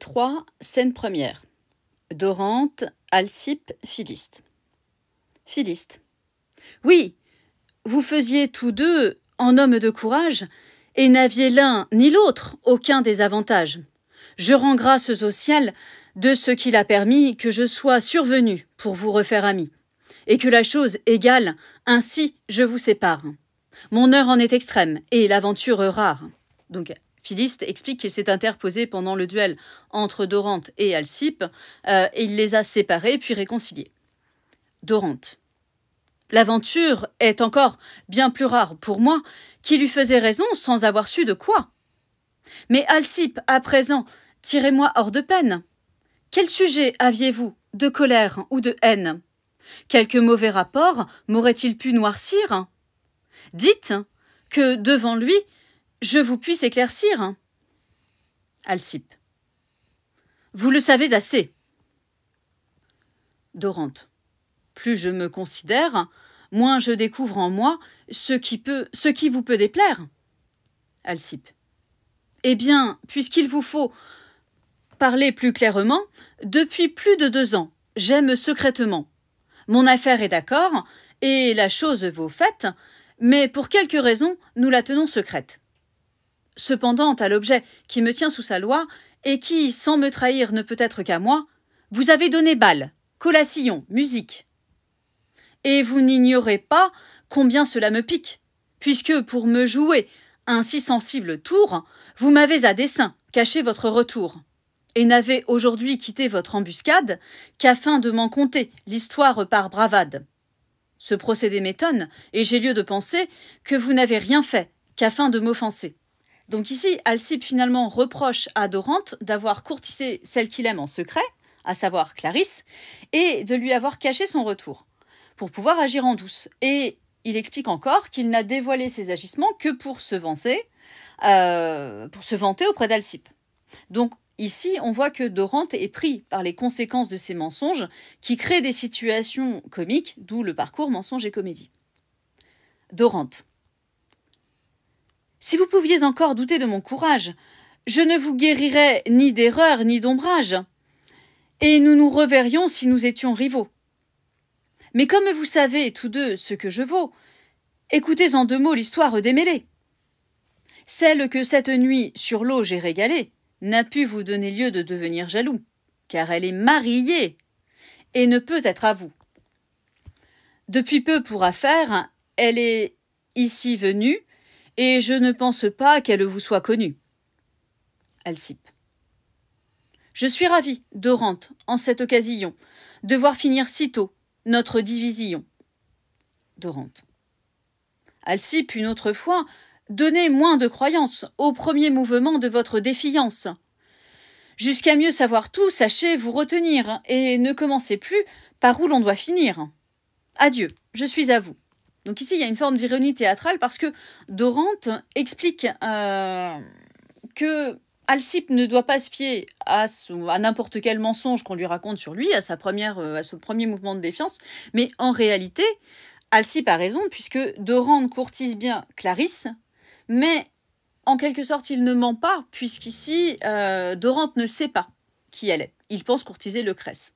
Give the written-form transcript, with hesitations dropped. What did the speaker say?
3, scène première. Dorante, Alcippe, Philiste. Philiste. Oui, vous faisiez tous deux en hommes de courage, et n'aviez l'un ni l'autre aucun désavantage. Je rends grâces au ciel de ce qu'il a permis que je sois survenu pour vous refaire ami, et que la chose égale, ainsi je vous sépare. Mon heure en est extrême, et l'aventure rare. Donc, Philiste explique qu'il s'est interposé pendant le duel entre Dorante et Alcippe, et il les a séparés puis réconciliés. Dorante. L'aventure est encore bien plus rare pour moi, qui lui faisait raison sans avoir su de quoi. Mais Alcippe, à présent, tirez-moi hors de peine. Quel sujet aviez-vous, de colère ou de haine? Quelque mauvais rapport m'aurait-il pu noircir? Dites que, devant lui, je vous puisse éclaircir. Alcippe. Vous le savez assez. Dorante. Plus je me considère, moins je découvre en moi ce qui vous peut déplaire. Alcippe. Eh bien, puisqu'il vous faut parler plus clairement, depuis plus de 2 ans, j'aime secrètement. Mon affaire est d'accord, et la chose vaut fait, mais pour quelque raison, nous la tenons secrète. Cependant, à l'objet qui me tient sous sa loi, et qui, sans me trahir, ne peut être qu'à moi, vous avez donné bal, collation, musique. Et vous n'ignorez pas combien cela me pique, puisque pour me jouer un si sensible tour, vous m'avez à dessein caché votre retour, et n'avez aujourd'hui quitté votre embuscade qu'afin de m'en conter l'histoire par bravade. Ce procédé m'étonne, et j'ai lieu de penser que vous n'avez rien fait qu'afin de m'offenser. Donc ici, Alcippe finalement reproche à Dorante d'avoir courtisé celle qu'il aime en secret, à savoir Clarisse, et de lui avoir caché son retour, pour pouvoir agir en douce. Et il explique encore qu'il n'a dévoilé ses agissements que pour se vanter auprès d'Alcippe. Donc ici, on voit que Dorante est pris par les conséquences de ses mensonges qui créent des situations comiques, d'où le parcours mensonge et comédie. Dorante. Si vous pouviez encore douter de mon courage, je ne vous guérirais ni d'erreur ni d'ombrage, et nous nous reverrions si nous étions rivaux. Mais comme vous savez tous deux ce que je vaux, écoutez en 2 mots l'histoire démêlée. Celle que cette nuit sur l'eau j'ai régalée n'a pu vous donner lieu de devenir jaloux, car elle est mariée et ne peut être à vous. Depuis peu pour affaire, elle est ici venue, et je ne pense pas qu'elle vous soit connue. Alcippe. Je suis ravie, Dorante, en cette occasion, de voir finir si tôt notre division. Dorante. Alcippe, une autre fois, donnez moins de croyance au premier mouvement de votre défiance. Jusqu'à mieux savoir tout, sachez vous retenir, et ne commencez plus par où l'on doit finir. Adieu, je suis à vous. Donc ici, il y a une forme d'ironie théâtrale parce que Dorante explique que Alcippe ne doit pas se fier à n'importe quel mensonge qu'on lui raconte sur lui, à ce premier mouvement de défiance, mais en réalité, Alcippe a raison puisque Dorante courtise bien Clarisse, mais en quelque sorte, il ne ment pas puisqu'ici, Dorante ne sait pas qui elle est. Il pense courtiser Lucrèce.